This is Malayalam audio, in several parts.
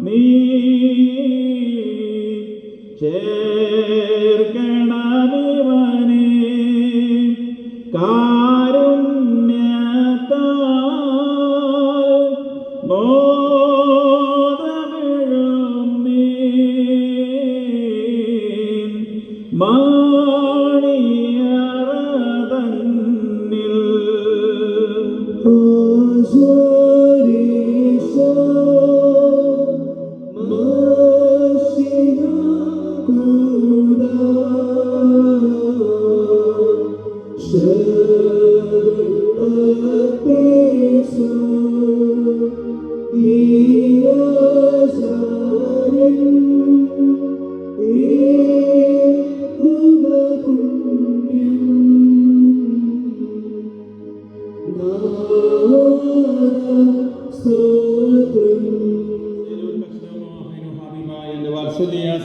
നീ ചേർക്കണമിവനെ കാരുണ്യത്താൽ ബോധമിഴും നീ മാണിയറതന്നിൽ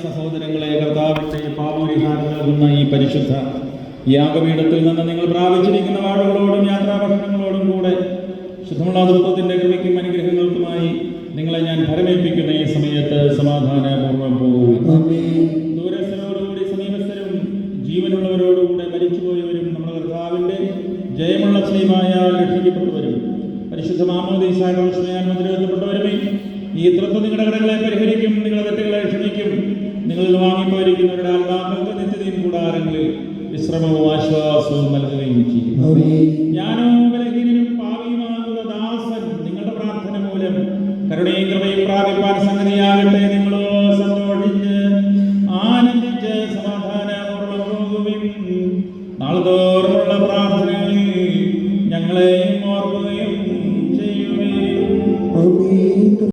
സഹോദരങ്ങളെ, കർത്താവിന്റെ പാപപരിഹാരം നൽകുന്ന ഈ പരിശുദ്ധ യാഗപീഠത്തിൽ നിന്ന് നിങ്ങൾ പ്രാപിച്ചിരിക്കുന്ന വാഴകളോടും യാത്രാഭക്ഷണങ്ങളോടും കൂടെ ശുദ്ധമുള്ള ദൃത്വത്തിന്റെ കൃപയ്ക്കും അനുഗ്രഹങ്ങൾക്കുമായി നിങ്ങളെ ഞാൻ ഭരമേൽപ്പിക്കുന്ന ഈ സമയത്ത് സമാധാനപൂർവ്വം പോകും. ദൂരസ്ഥരോടുകൂടി സമീപസ്ഥരും ജീവനുള്ളവരോടുകൂടെ മരിച്ചുപോയവരും നമ്മുടെ കർത്താവിന്റെ ജയമുള്ള സ്നേഹമായ രക്ഷിക്കപ്പെട്ടവരും പരിശുദ്ധ മാമോദീസാകപ്പെട്ടവരുമേ, ഈ തൃത്വം നിങ്ങളുടെ കടങ്ങളെ പരിഹരിക്കും, നിങ്ങളുടെ തെറ്റുകളെ ക്ഷമിക്കും. നിങ്ങളിൽ വാങ്ങിപ്പോയിരിക്കുന്നവരുടെ ആത്മാക്കൾക്ക് നിത്യതയും കൂടാരങ്ങളിൽ വിശ്രമവും ആശ്വാസവും നൽകുകയും ചെയ്യും. ഞാനോ